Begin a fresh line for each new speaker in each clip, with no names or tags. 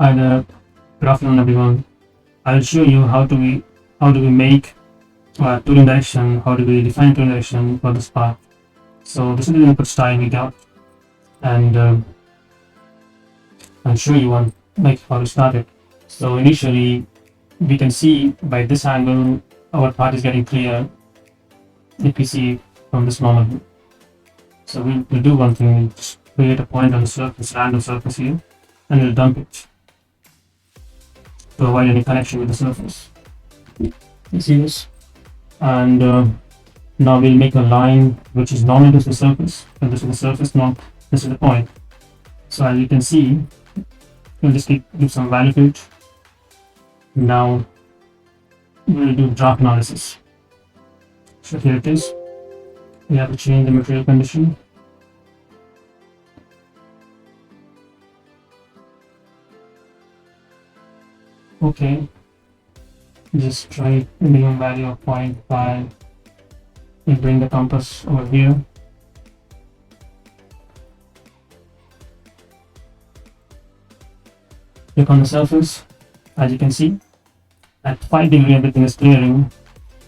Hi there, good afternoon everyone. I'll show you how do we make tooling direction, how do we define tooling direction for this part. So this is the input style we got, and I'll show you one like how to start it. So initially we can see by this angle our part is getting clear if we see from this normal view. So we'll do one thing, we'll just create a point on the surface, random surface here, and we'll dump it to avoid any connection with the surface. You see this? And now we'll make a line which is normal to the surface. And this is the surface, now this is the point. So as you can see, we'll just give some value to it. Now we'll do draft analysis. So here it is. We have to change the material condition. Okay, just try minimum value of 0.5. We bring the compass over here. Click on the surface. As you can see, at 5 degrees everything is clearing.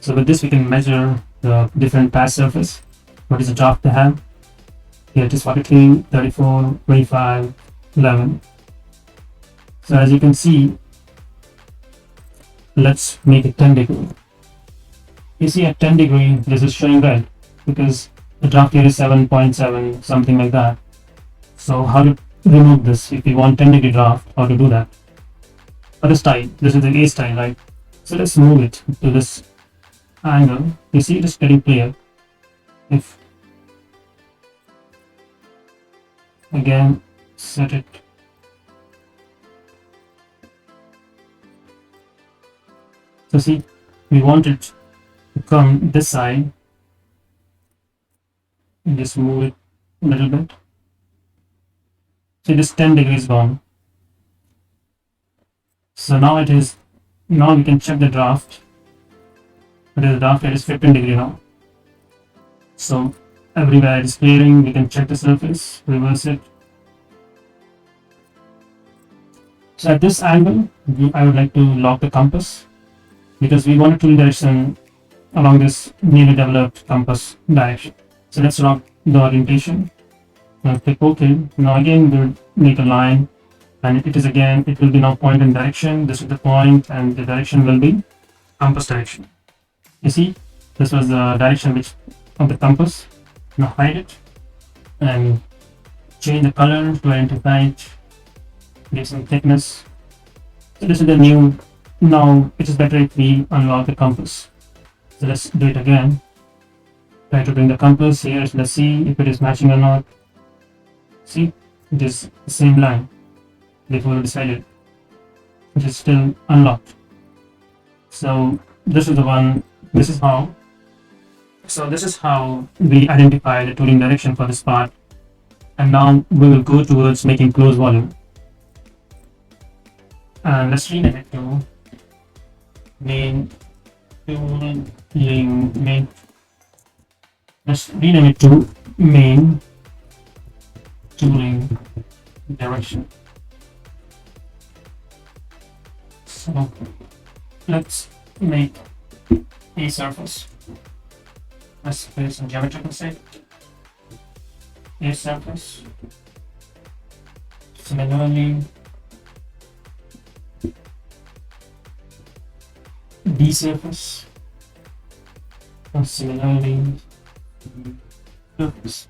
So with this we can measure the different pass surface. What is the draft they have? Here it is 43, 34, 25, 11. So as you can see, let's make it 10 degree. You see at 10 degree this is showing red because the draft here is 7.7, something like that. So how to remove this if we want 10 degree draft, how to do that? For the style, this is the A style, right? So let's move it to this angle. You see it is getting clear. If again set it so see, we want it to come this side and just move it a little bit. See, this 10 degrees gone. So now we can check the draft. But the draft, it is 15 degree now. So everywhere it is clearing, we can check the surface, reverse it. So at this angle, I would like to lock the compass, because we want a tool direction along this newly developed compass direction. So let's lock the orientation. Now click OK. Now again we'll make a line, and it will be now point and direction. This is the point and the direction will be compass direction. You see, this was the direction of the compass. Now hide it and change the color to identify it, give some thickness. So this is the new. Now it is better if we unlock the compass. So let's do it again. Try to bring the compass here. Let's see if it is matching or not. See, it is the same line before we decided. It is still unlocked. So this is the one. This is how. So this is how we identify the tooling direction for this part. And now we will go towards making closed volume. And let's rename it to main tooling main. Let's rename it to main tooling direction. So let's make a surface. Let's create some geometrical shape. A surface. Similarly, B surface, and similarly surface.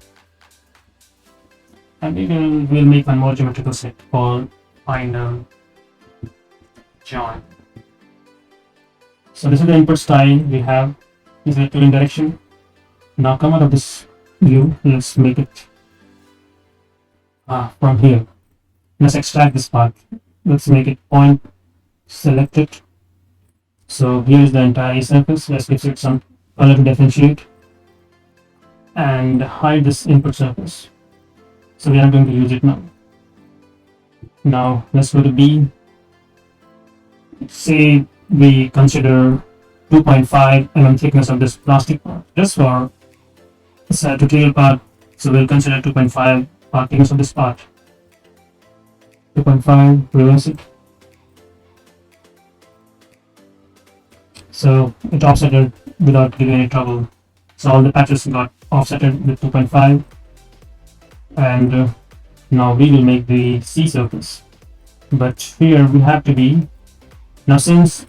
And we'll make one more geometrical set called final join. So this is the input style we have. This is the tooling direction. Now come out of this view. Let's make it from here. Let's extract this part. Let's make it point. Select it. So here is the entire surface. Let's give it some color to differentiate and hide this input surface. So we are going to use it now. Now let's go to B. Say we consider 2.5 mm thickness of this plastic part, just for this tutorial part. So we'll consider 2.5 thickness of this part. 2.5, reverse it. So it offsetted without giving any trouble. So all the patches got offsetted with 2.5, and now we will make the C surface. But here we have to be, now since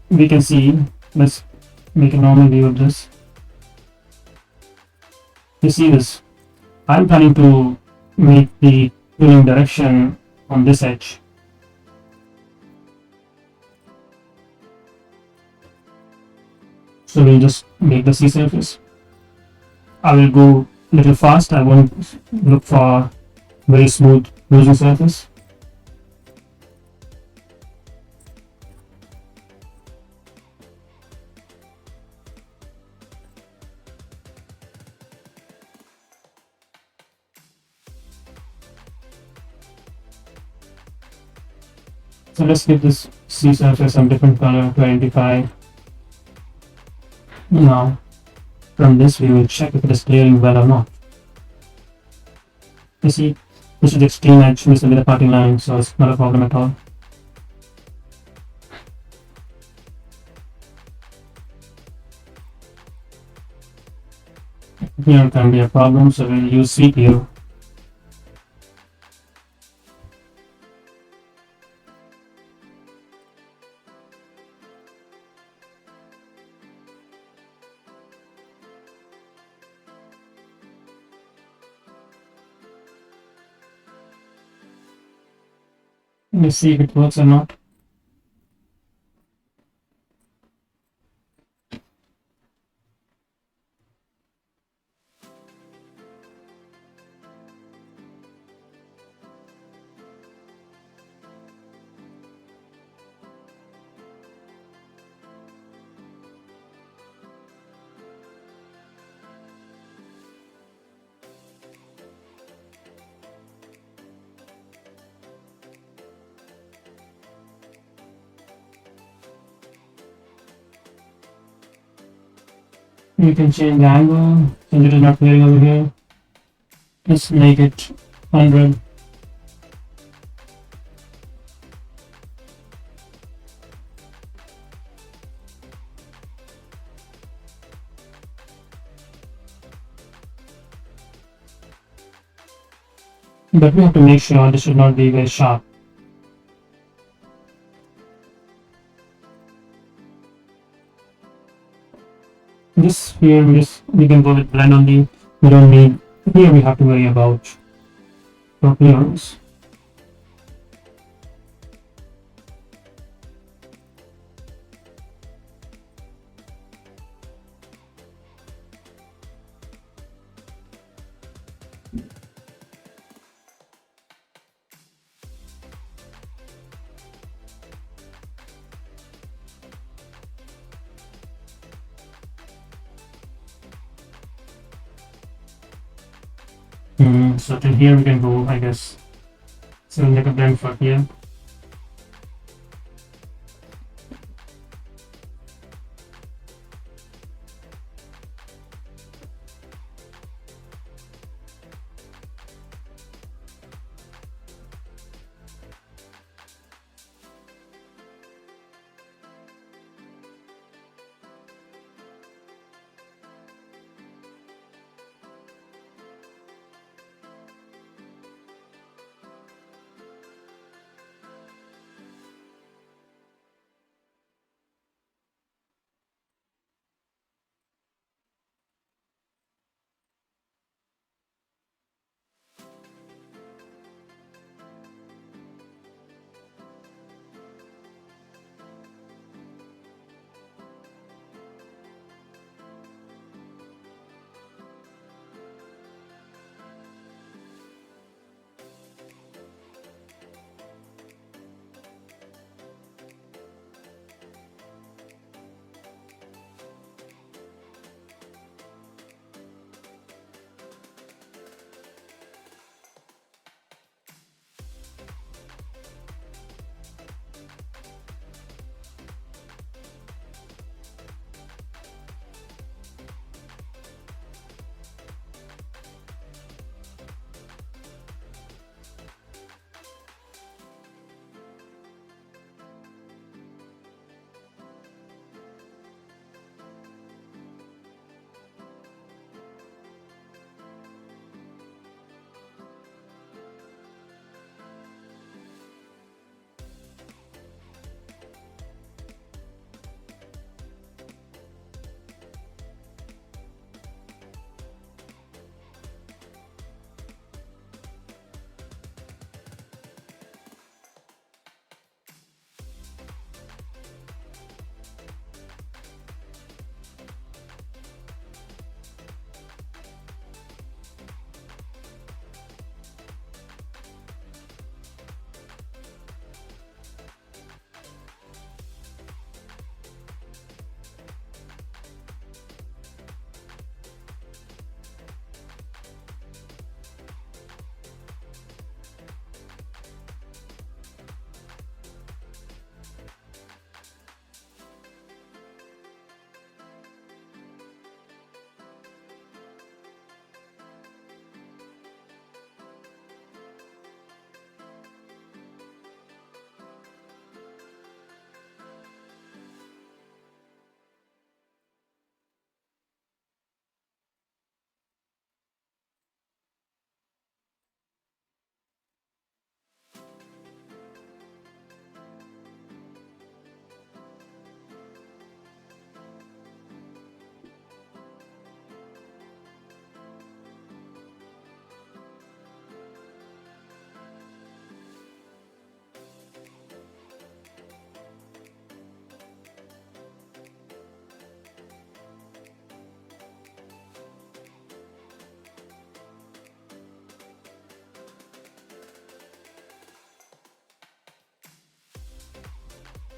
we can see, let's make a normal view of this. You see this, I'm planning to make the tooling direction on this edge. So we'll just make the C surface. I will go a little fast, I won't look for very smooth losing surface. So let's give this C surface some different color to identify. Now, from this we will check if it is clearing well or not. You see, this is the extreme edge, this will be the parting line, so it's not a problem at all. Here can be a problem, so we'll use CPU. Let's see if it works or not. You can change the angle, since it is not clearing over here. Let's make it 100. But we have to make sure this should not be very sharp. This here we can go with blend only. We don't need, here we have to worry about for clearance. So till here we can go, I guess. So we'll make a blend for here.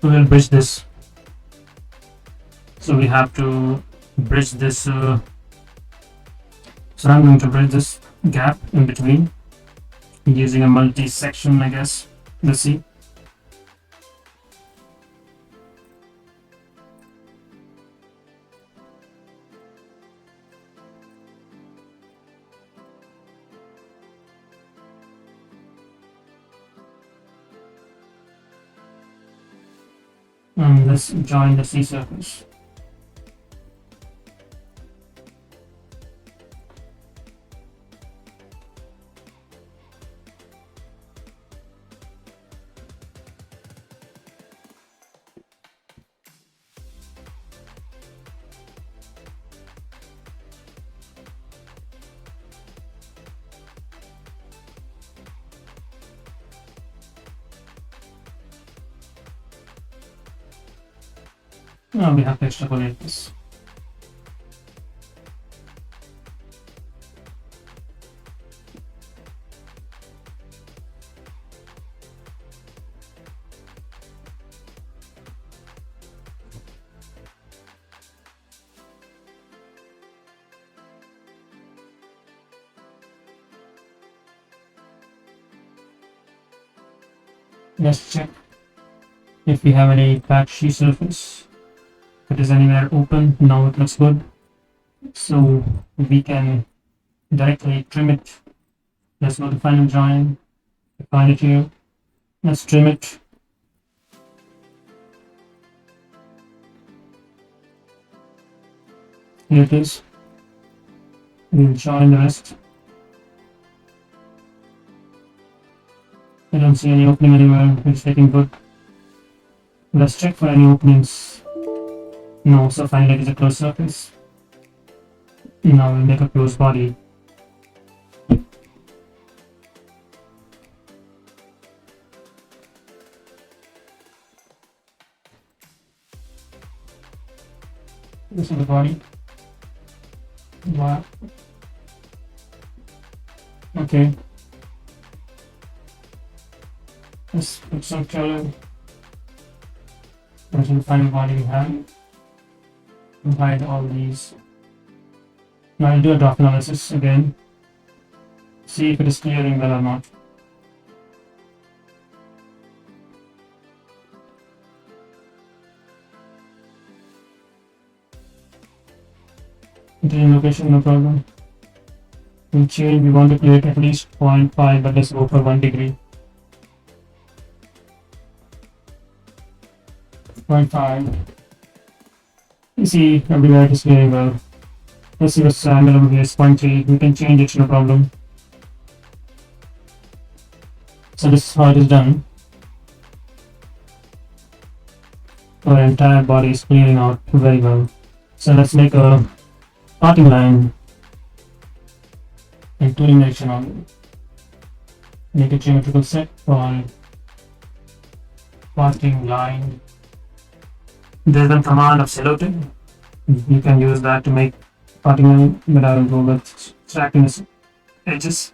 we will bridge this. So we have to bridge this. So I'm going to bridge this gap in between using a multi-section, I guess. Let's see. Let's join the C surface. Now we have to extrapolate this. Let's check if we have any patchy surface. If it is anywhere open, now it looks good. So we can directly trim it. Let's go to final join. Find it here. Let's trim it. Here it is. We'll join the rest. I don't see any opening anywhere. It's looking good. Let's check for any openings. No, so finally it is a closed surface. Now we'll make a closed body. This is the body. Wow. Okay. Let's put some color. That's the final body we have. We'll hide all these. Now I'll do a drop analysis again. See if it is clearing well or not. Drain location, no problem. We'll change, we want to clear it at least 0.5, but let's go for 1 degree. 0.5. You see, everywhere it is clearing well. Let's see what's the angle over here is 0.3. We can change it, no problem. So this is how it is done. Our entire body is clearing out very well. So let's make a parting line and tooling direction on. Make a geometrical set for parting line. There's a command of silhouette. You can use that to make parting line, but I will go with extracting the edges.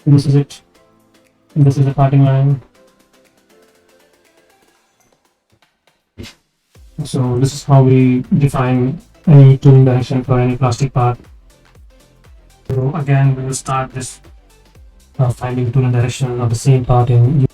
This is it. This is the parting line. So this is how we define any tooling direction for any plastic part. So again, we will start this finding tooling direction of the same part in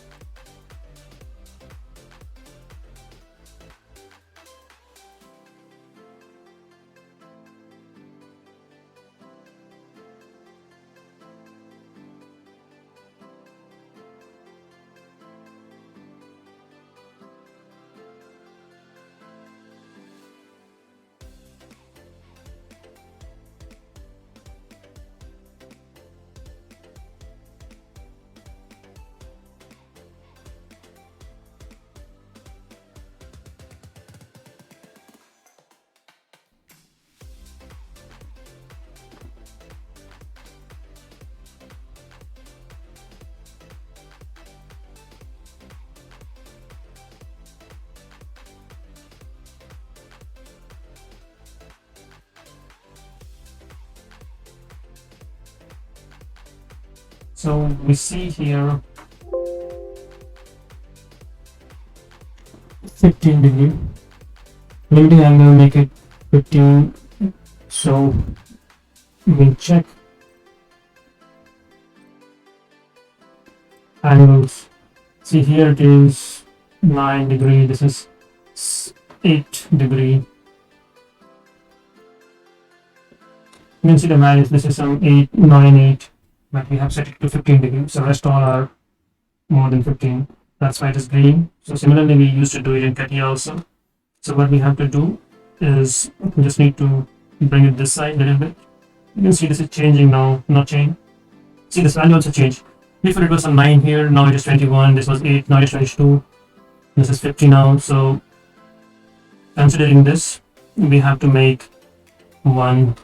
So we see here 15 degree. Limiting angle, make it 15. So we check angles. See here it is 9 degree. This is 8 degree. You can see the values. This is some 8, 9, 8, but we have set it to 15 degrees. So rest all are more than 15. That's why it is green. So similarly, we used to do it in CATIA also. So what we have to do is we just need to bring it this side a little bit. You can see this is changing now, not change. See this value also changed. Before it was some 9 here, now it is 21. This was 8, now it is 22. This is 50 now. So considering this, we have to make one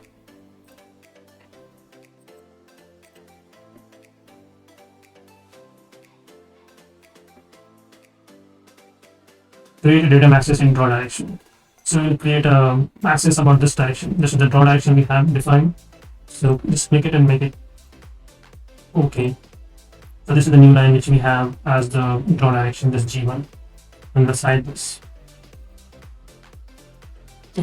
create a datum axis in draw direction. So we'll create a axis about this direction. This is the draw direction we have defined. So just make it and make it okay. So this is the new line which we have as the draw direction, this G1, and the side this.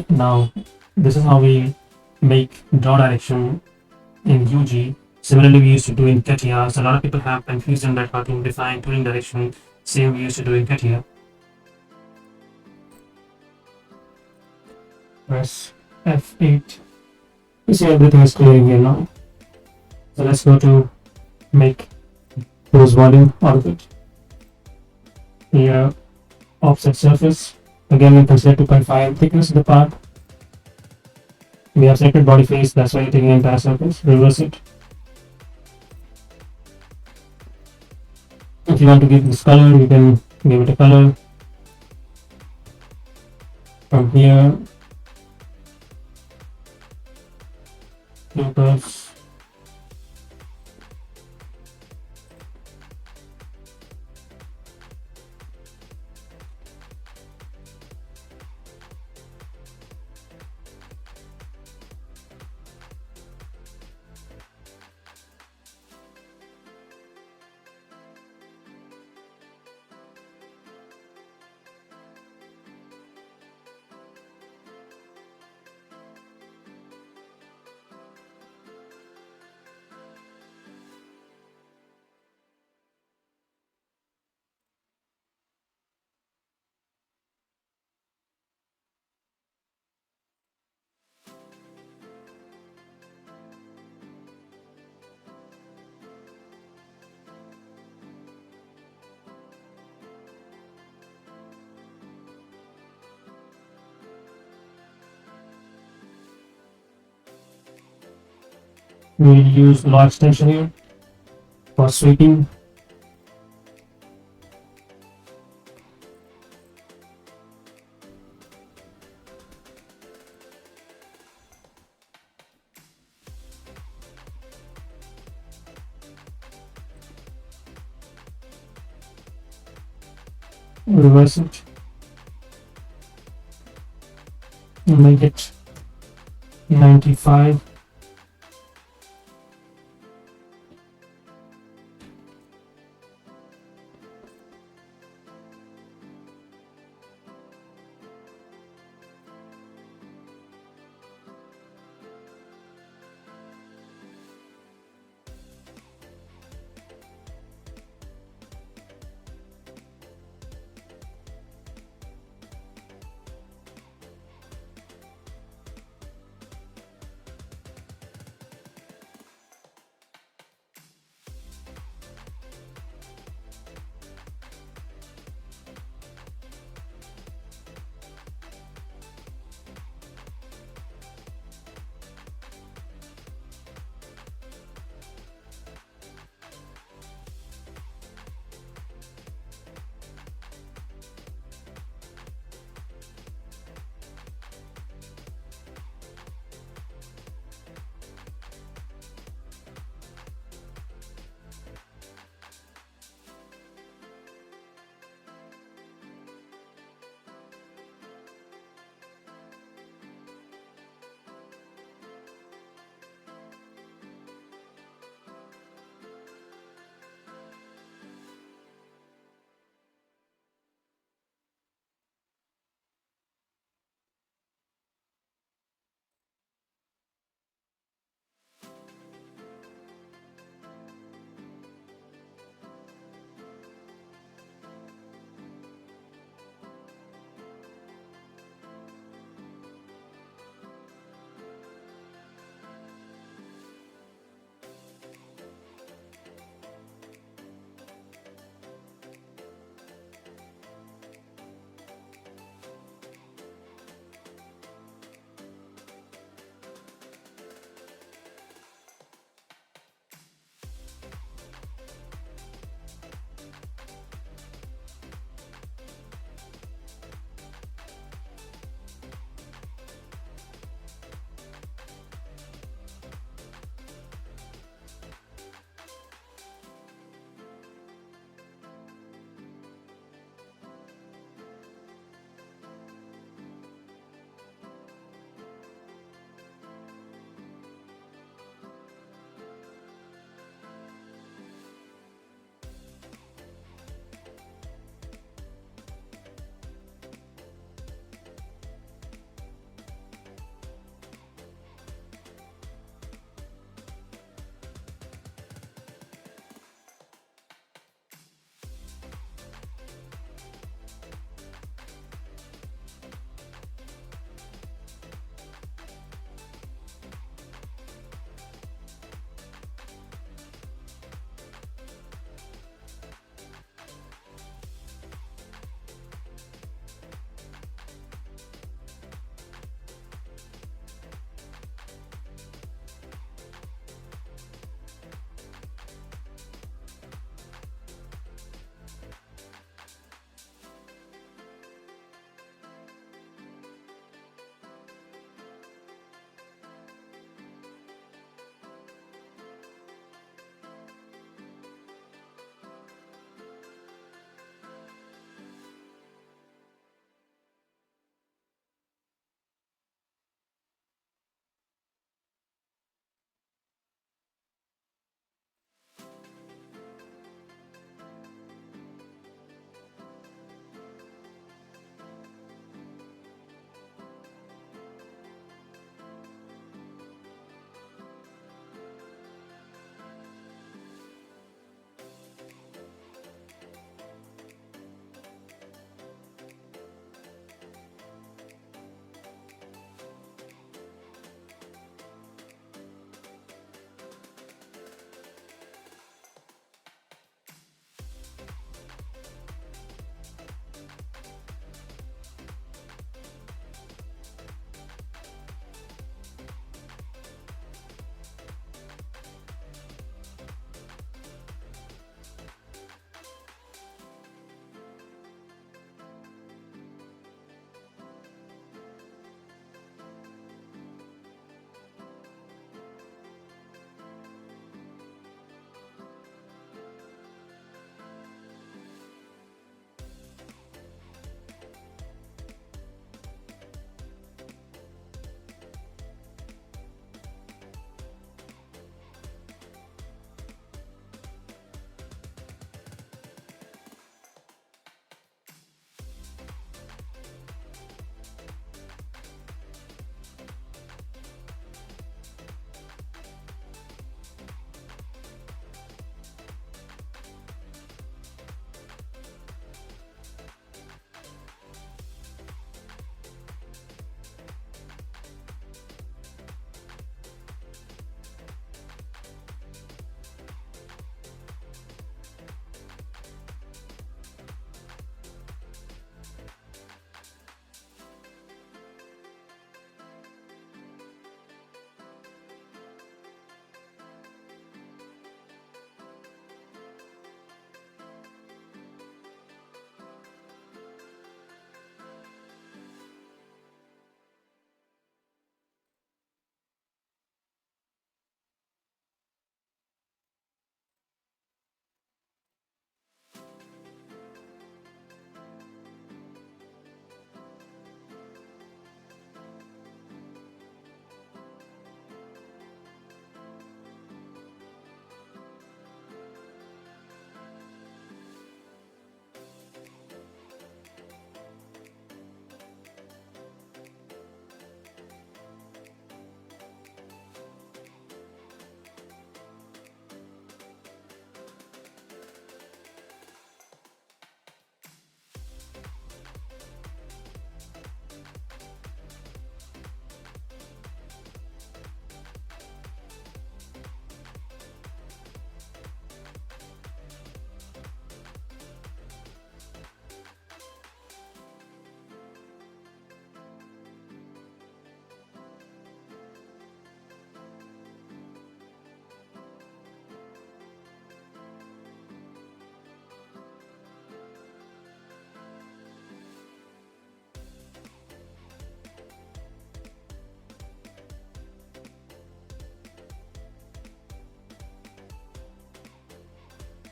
Now this is how we make draw direction in UG. Similarly, we used to do in CATIA. So a lot of people have confusion about how to define tooling direction. Same we used to do in CATIA. Press F8. You see everything is clear here now. So let's go to make close volume out of it. Here, offset surface. Again, we consider 2.5 thickness of the part. We have selected body face, that's why you're taking the entire surface. Reverse it. If you want to give this color, you can give it a color. From here, curves. We'll use law extension here for sweeping. Reverse it. Make it 95.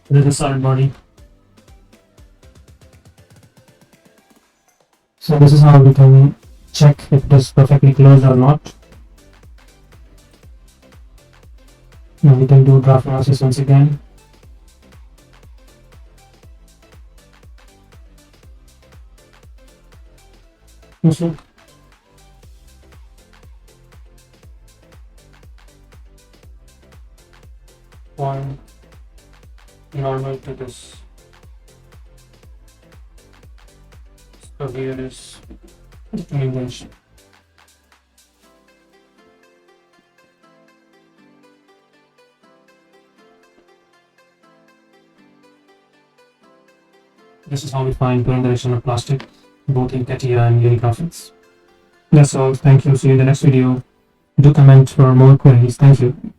This is a solid body. So this is how we can check if it is perfectly closed or not. Now we can do draft analysis once again. Let's look. Point normal to this. So here is English. This is how we find current direction of plastic, both in CATIA and Unigraphics. That's all. Thank you. See you in the next video. Do comment for more queries. Thank you.